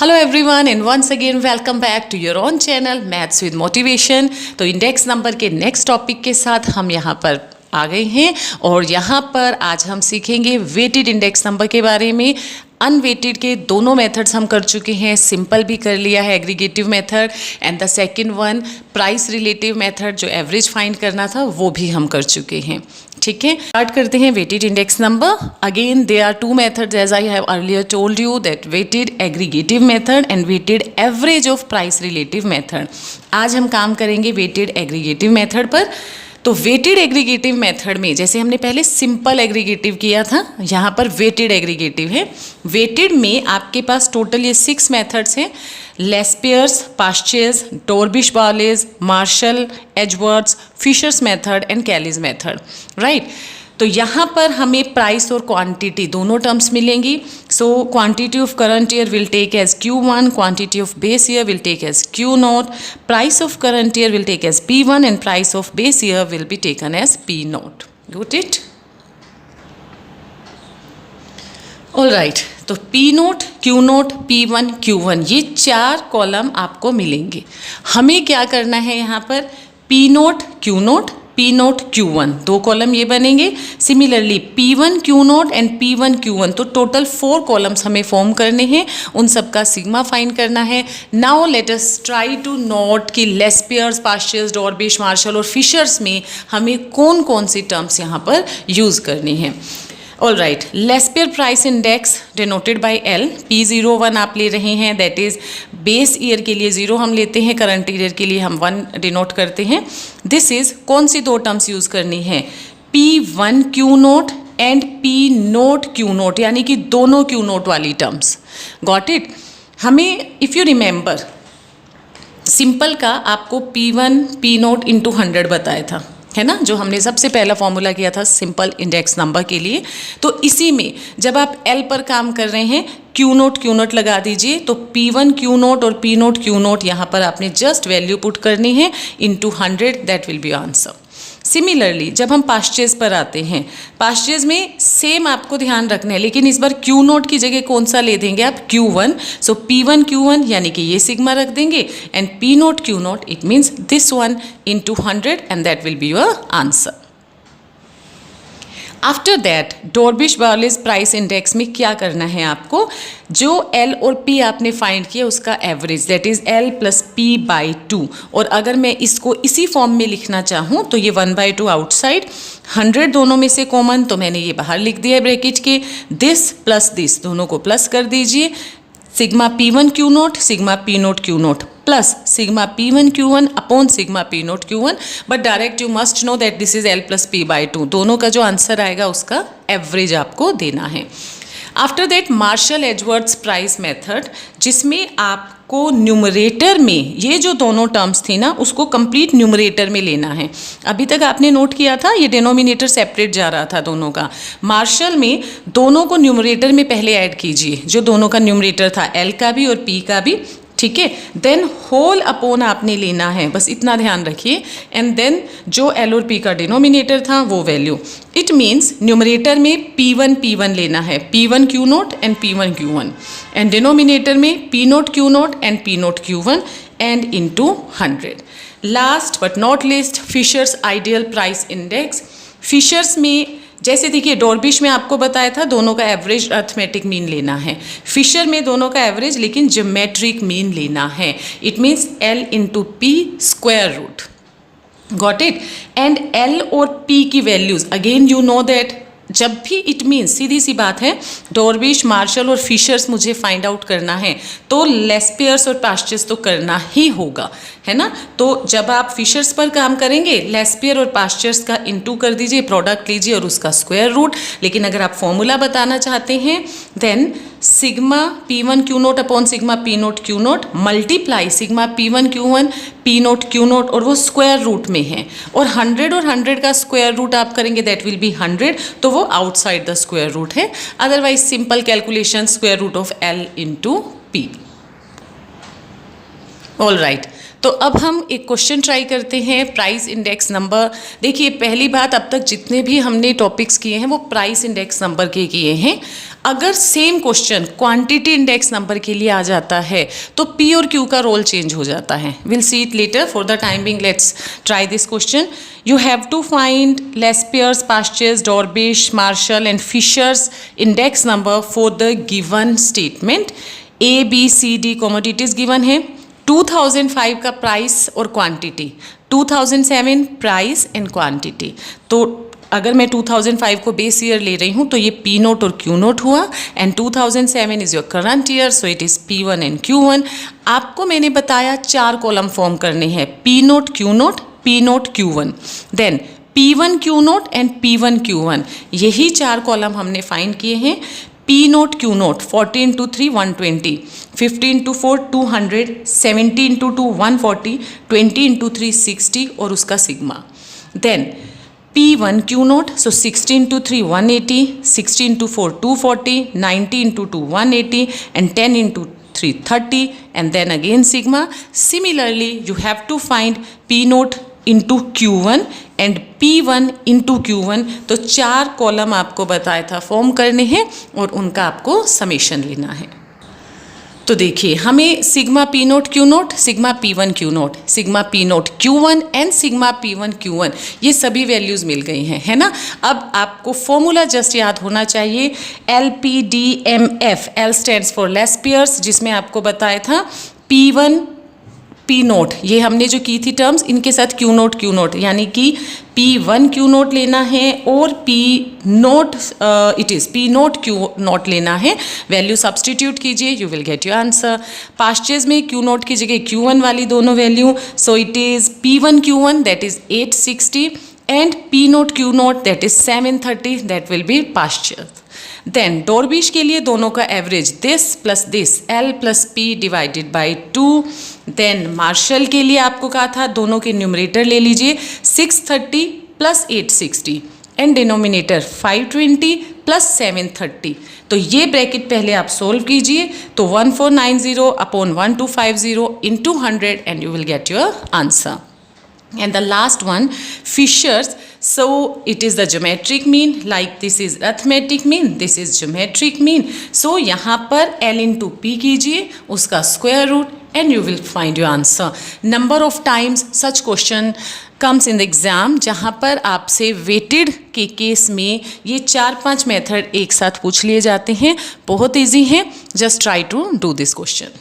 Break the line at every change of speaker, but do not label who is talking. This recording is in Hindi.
Hello everyone and once again welcome back to your own channel maths with motivation. तो इंडेक्स नंबर के नेक्स्ट टॉपिक के साथ हम यहाँ पर आ गए हैं और यहाँ पर आज हम सीखेंगे वेटेड इंडेक्स नंबर के बारे में। अनवेटेड के दोनों मेथड्स हम कर चुके हैं, सिंपल भी कर लिया है aggregative method and the second one price relative method जो एवरेज फाइंड करना था वो भी हम कर चुके हैं। ठीक है, स्टार्ट करते हैं weighted index number. Again there are two methods as I have earlier told you that weighted aggregative method and weighted average of price relative method. आज हम काम करेंगे वेटेड एग्रीगेटिव मेथड पर। तो वेटेड एग्रीगेटिव मेथड में जैसे हमने पहले सिंपल एग्रीगेटिव किया था, यहाँ पर वेटेड एग्रीगेटिव है। वेटेड में आपके पास टोटल ये 6 मेथड्स हैं, Laspeyres, Paasche's, Dorbish Bowley's, Marshall, Edgeworth's, Fisher's method and Kelly's method, right. तो यहाँ पर हमें प्राइस और क्वांटिटी दोनों टर्म्स मिलेंगी। So quantity of current year will take as Q1, quantity of base year will take as Q0, price of current year will take as P1 and price of base year will be taken as P0। Got it? All right, तो P0, Q0, P1, Q1 ये 4 कॉलम आपको मिलेंगे। हमें क्या करना है यहाँ पर P0, Q0, P0, Q1 दो कॉलम ये बनेंगे। Similarly P1, Q0 and P1, Q1 तो टोटल 4 कॉलम्स हमें फॉर्म करने हैं, उन सब का सिग्मा फाइंड करना है। Now let us try to note कि लेस्पियर्स, पास्चेस, डॉर्बिश, मार्शल और फिशर्स में हमें कौन कौन सी टर्म्स यहाँ पर यूज़ करनी है। All right, Laspeyres price index denoted by L, P01 आप ले रहे हैं, दैट इज बेस ईयर के लिए 0 हम लेते हैं, करंट ईयर के लिए हम 1 डिनोट करते हैं। दिस इज कौन सी दो टर्म्स यूज़ करनी है, P1 Q0 and P0 Q0, यानी कि दोनों Q0 वाली टर्म्स। Got it? हमें इफ़ यू रिमेंबर सिंपल का आपको P1 P0 इंटू 100 बताया था, है ना, जो हमने सबसे पहला फॉर्मूला किया था सिंपल इंडेक्स नंबर के लिए। तो इसी में जब आप L पर काम कर रहे हैं Q0 लगा दीजिए, तो P1 Q0 और P0 Q0 यहाँ पर आपने जस्ट वैल्यू पुट करनी है into 100, that will B answer. Similarly जब हम पास्चेस पर आते हैं, पास्चेस में सेम आपको ध्यान रखना है, लेकिन इस बार Q0 की जगह कौन सा ले देंगे आप, Q1। सो P1 Q1 यानी कि ये सिग्मा रख देंगे and P0 Q0 it means this one into 100 and that will be your answer. After that Dorbish Bowley price index में क्या करना है आपको, जो L और P आपने फाइंड किया उसका average, that is L plus P/2। और अगर मैं इसको इसी फॉर्म में लिखना चाहूँ तो ये 1/2 आउटसाइड, 100 दोनों में से कॉमन, तो मैंने ये बाहर लिख दिया है ब्रैकेट के। दिस प्लस दिस दोनों को प्लस कर दीजिए, sigma P1 Q0 sigma P0 Q0 plus sigma P1 Q1 upon sigma P0 Q1। But direct you must know that this is L plus P/2। दोनों का जो आंसर आएगा उसका एवरेज आपको देना है। After that Marshall Edgeworth price method, जिसमें आपको न्यूमरेटर में ये जो दोनों टर्म्स थी ना उसको कंप्लीट न्यूमरेटर में लेना है। अभी तक आपने नोट किया था ये डिनोमिनेटर सेपरेट जा रहा था दोनों का। मार्शल में दोनों को न्यूमरेटर में पहले ऐड कीजिए, जो दोनों का न्यूमरेटर था L का भी और P का भी, ठीक है। देन होल अपॉन आपने लेना है, बस इतना ध्यान रखिए, एंड देन जो L और P का डिनोमिनेटर था वो वैल्यू। इट मीन्स न्यूमरेटर में P1 लेना है, P1 Q0 and P1 Q1, and denominator में P0 Q0 and P0 Q1 and into 100। Last but not least Fisher's ideal price index. Fisher's में जैसे देखिए डॉर्बिश में आपको बताया था दोनों का एवरेज अर्थमेटिक मीन लेना है, फिशर में दोनों का एवरेज लेकिन ज्योमेट्रिक मीन लेना है। It means L into P square root. Got it? And L और P की values again you know that जब भी इट मीन्स सीधी सी बात है डॉर्बिश, मार्शल और फिशर्स मुझे फाइंड आउट करना है तो लेस्पियर्स और पास्चेस तो करना ही होगा, है ना। तो जब आप फिशर्स पर काम करेंगे लेस्पियर और पास्चेस का इनटू कर दीजिए, प्रोडक्ट लीजिए और उसका स्क्वायर रूट। लेकिन अगर आप फॉर्मूला बताना चाहते हैं then sigma P1 Q0 upon sigma P0 Q0 multiply sigma P1 Q1 P0 Q0 और वो स्क्वायर रूट में है, और 100 और 100 का स्क्वायर रूट आप करेंगे दैट विल बी 100, तो वो आउटसाइड द स्क्वायर रूट है। Otherwise simple calculation square root of L into P। All right, तो अब हम एक क्वेश्चन ट्राई करते हैं, प्राइस इंडेक्स नंबर। देखिए पहली बात, अब तक जितने भी हमने टॉपिक्स किए हैं वो प्राइस इंडेक्स नंबर के किए हैं। अगर same question quantity index number के लिए आ जाता है तो पी और क्यू का रोल चेंज हो जाता है। Will see it later, for the time being let's try this question. You have to find Lespier's, Pasteur's, Dorbish, Marshall and Fisher's index number for the given statement. A, B, C, D commodities given है। 2005 का प्राइस और क्वांटिटी, 2007 प्राइस एंड क्वांटिटी। तो अगर मैं 2005 को बेस ईयर ले रही हूँ तो ये P नोट और Q नोट हुआ, and 2007 is your current year, so it is P1 and Q1। आपको मैंने बताया 4 कॉलम फॉर्म करने हैं, P note, Q note, P note, Q1, then P1 Q note and P1 Q1। यही 4 कॉलम हमने फाइंड किए हैं। P note, Q note 40 into 3 120, 50 into 4 200, 70 into 2 140, 20 into 3 60 और उसका sigma. Then P1 Q note, so 60 into 3 180, 60 into 4 240, 90 into 2 180 and 10 into 3 30, and then again sigma. Similarly you have to find P note into Q1 and P1 into Q1। तो 4 कॉलम आपको बताया था फॉर्म करने हैं और उनका आपको समेशन लेना है। तो देखिए हमें sigma P note Q note, sigma P1 Q note, sigma P note Q1 and sigma P1 Q1 ये सभी वैल्यूज़ मिल गई हैं, है ना। अब आपको फॉर्मूला जस्ट याद होना चाहिए, LPDMF, L stands for Laspeyres, जिसमें आपको बताया था P1 P नोट, ये हमने जो की थी टर्म्स, इनके साथ Q नोट, यानी कि P1 Q नोट लेना है और P nought it is P note Q nought लेना है। वैल्यू सब्सटीट्यूट कीजिए, you will get your answer. Paasche's में Q नोट की जगह Q1 वाली दोनों value, so it is P1 Q1 that is 860 and P note Q nought that is 730, that will be Paasche. Then Dorbish के लिए दोनों का average this plus this, L plus P divided by 2। Then Marshall के लिए आपको कहा था दोनों के न्यूमरेटर ले लीजिए 630 प्लस 860 एंड डिनोमिनेटर 520 प्लस 730। तो ये ब्रैकेट पहले आप सोल्व कीजिए, तो 1490 upon 1250 into 100 and you will get your answer. And the last one, Fisher's, so it is the geometric mean, like this is arithmetic mean, this is geometric mean. So यहाँ पर L into P कीजिए, उसका square root and you will find your answer. Number of times such question comes in the exam, जहाँ पर आपसे weighted के केस में ये 4-5 मेथड एक साथ पूछ लिए जाते हैं। बहुत ईजी है, just try to do this question.